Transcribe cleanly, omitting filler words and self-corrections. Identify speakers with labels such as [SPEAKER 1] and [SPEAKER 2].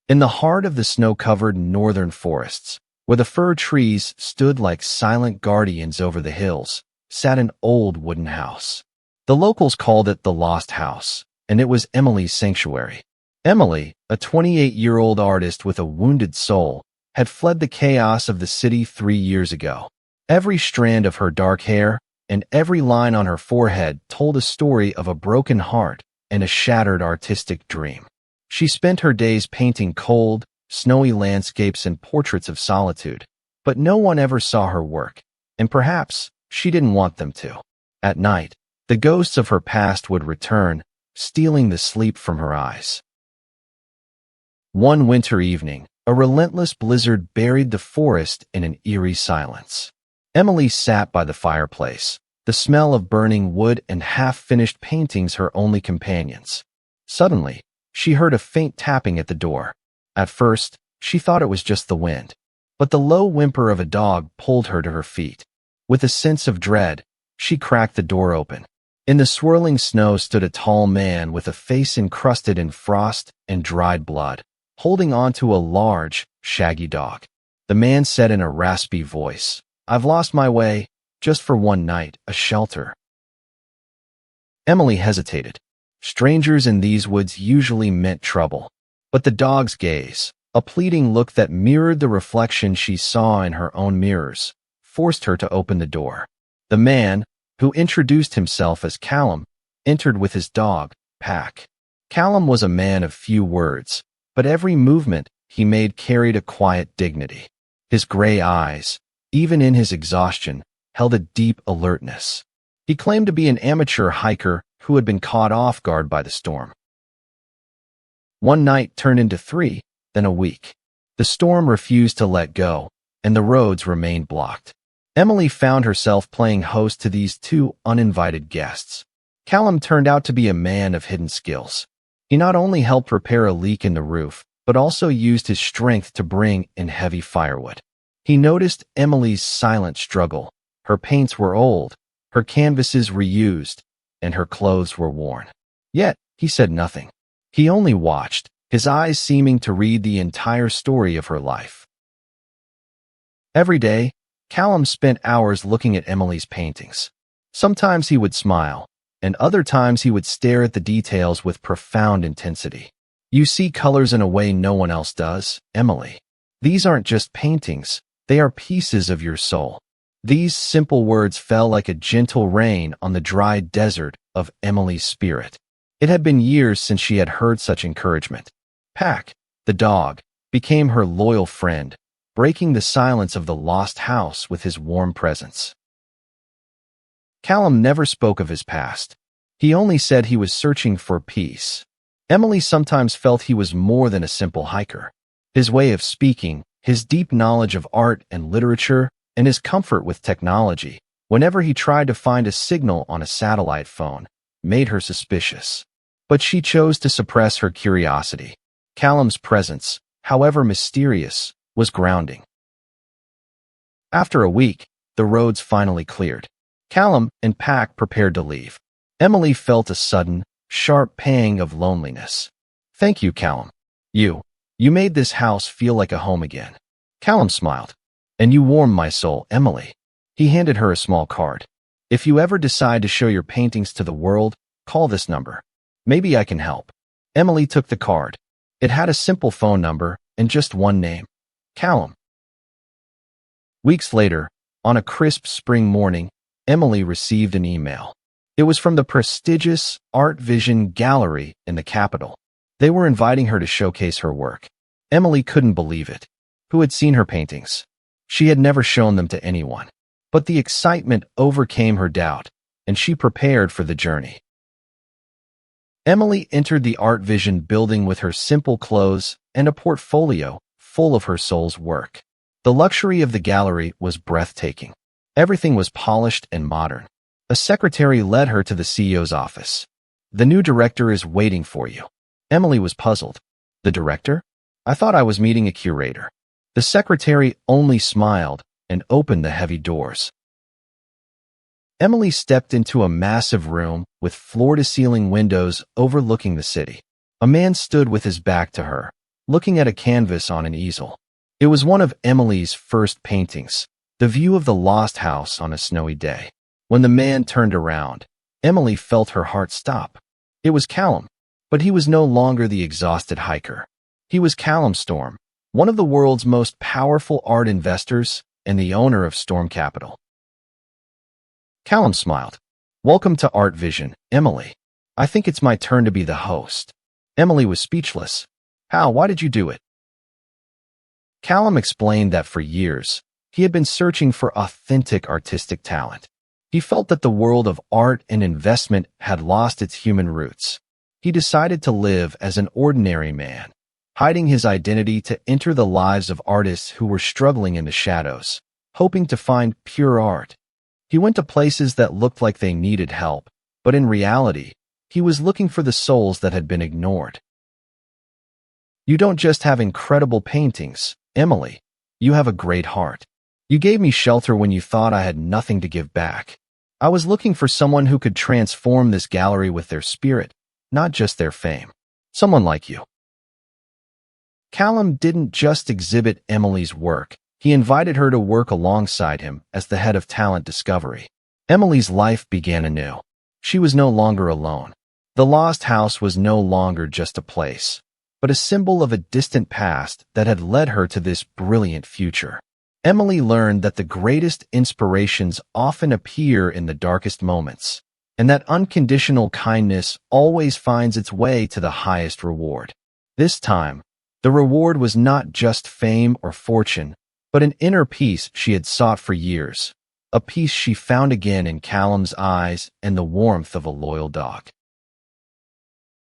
[SPEAKER 1] In the heart of the snow-covered northern forests, where the fir trees stood like silent guardians over the hills, sat an old wooden house. The locals called it the Lost House, and it was Emily's sanctuary. Emily, a 28-year-old artist with a wounded soul, had fled the chaos of the city 3 years ago. Every strand of her dark hair and every line on her forehead told a story of a broken heart and a shattered artistic dream. She spent her days painting cold, snowy landscapes and portraits of solitude, but no one ever saw her work, and perhaps she didn't want them to. At night, the ghosts of her past would return, stealing the sleep from her eyes. One winter evening, a relentless blizzard buried the forest in an eerie silence. Emily sat by the fireplace, the smell of burning wood and half-finished paintings her only companions. Suddenly, she heard a faint tapping at the door. At first, she thought it was just the wind, but the low whimper of a dog pulled her to her feet. With a sense of dread, she cracked the door open. In the swirling snow stood a tall man with a face encrusted in frost and dried blood, holding onto a large, shaggy dog. The man said in a raspy voice, "I've lost my way, just for one night, a shelter." Emily hesitated. Strangers in these woods usually meant trouble. But the dog's gaze, a pleading look that mirrored the reflection she saw in her own mirrors, forced her to open the door. The man, who introduced himself as Callum, entered with his dog, Pack. Callum was a man of few words, but every movement he made carried a quiet dignity. His gray eyes, even in his exhaustion, held a deep alertness. He claimed to be an amateur hiker who had been caught off guard by the storm. One night turned into 3, then a week. The storm refused to let go, and the roads remained blocked. Emily found herself playing host to these 2 uninvited guests. Callum turned out to be a man of hidden skills. He not only helped repair a leak in the roof, but also used his strength to bring in heavy firewood. He noticed Emily's silent struggle. Her paints were old, her canvases reused, and her clothes were worn. Yet, he said nothing. He only watched, his eyes seeming to read the entire story of her life. Every day, Callum spent hours looking at Emily's paintings. Sometimes he would smile, and other times he would stare at the details with profound intensity. "You see colors in a way no one else does, Emily. These aren't just paintings, they are pieces of your soul." These simple words fell like a gentle rain on the dry desert of Emily's spirit. It had been years since she had heard such encouragement. Pack, the dog, became her loyal friend, breaking the silence of the lost house with his warm presence. Callum never spoke of his past. He only said he was searching for peace. Emily sometimes felt he was more than a simple hiker. His way of speaking, his deep knowledge of art and literature, and his comfort with technology, whenever he tried to find a signal on a satellite phone, made her suspicious. But she chose to suppress her curiosity. Callum's presence, however mysterious, was grounding. After a week, the roads finally cleared. Callum and Pack prepared to leave. Emily felt a sudden, sharp pang of loneliness. "Thank you, Callum. You made this house feel like a home again." Callum smiled. "And you warmed my soul, Emily." He handed her a small card. "If you ever decide to show your paintings to the world, call this number. Maybe I can help." Emily took the card. It had a simple phone number and just one name, Callum. Weeks later, on a crisp spring morning, Emily received an email. It was from the prestigious Art Vision Gallery in the capital. They were inviting her to showcase her work. Emily couldn't believe it. Who had seen her paintings? She had never shown them to anyone. But the excitement overcame her doubt, and she prepared for the journey. Emily entered the Art Vision building with her simple clothes and a portfolio full of her soul's work. The luxury of the gallery was breathtaking. Everything was polished and modern. A secretary led her to the CEO's office. "The new director is waiting for you." Emily was puzzled. "The director? I thought I was meeting a curator." The secretary only smiled and opened the heavy doors. Emily stepped into a massive room with floor-to-ceiling windows overlooking the city. A man stood with his back to her, looking at a canvas on an easel. It was one of Emily's first paintings, the view of the lost house on a snowy day. When the man turned around, Emily felt her heart stop. It was Callum, but he was no longer the exhausted hiker. He was Callum Storm, one of the world's most powerful art investors and the owner of Storm Capital. Callum smiled. "Welcome to Art Vision, Emily. I think it's my turn to be the host." Emily was speechless. "How? Why did you do it?" Callum explained that for years, he had been searching for authentic artistic talent. He felt that the world of art and investment had lost its human roots. He decided to live as an ordinary man, hiding his identity to enter the lives of artists who were struggling in the shadows, hoping to find pure art. He went to places that looked like they needed help, but in reality, he was looking for the souls that had been ignored. "You don't just have incredible paintings, Emily. You have a great heart. You gave me shelter when you thought I had nothing to give back. I was looking for someone who could transform this gallery with their spirit, not just their fame. Someone like you." Callum didn't just exhibit Emily's work. He invited her to work alongside him as the head of talent discovery. Emily's life began anew. She was no longer alone. The lost house was no longer just a place, but a symbol of a distant past that had led her to this brilliant future. Emily learned that the greatest inspirations often appear in the darkest moments, and that unconditional kindness always finds its way to the highest reward. This time, the reward was not just fame or fortune, but an inner peace she had sought for years, a peace she found again in Callum's eyes and the warmth of a loyal dog.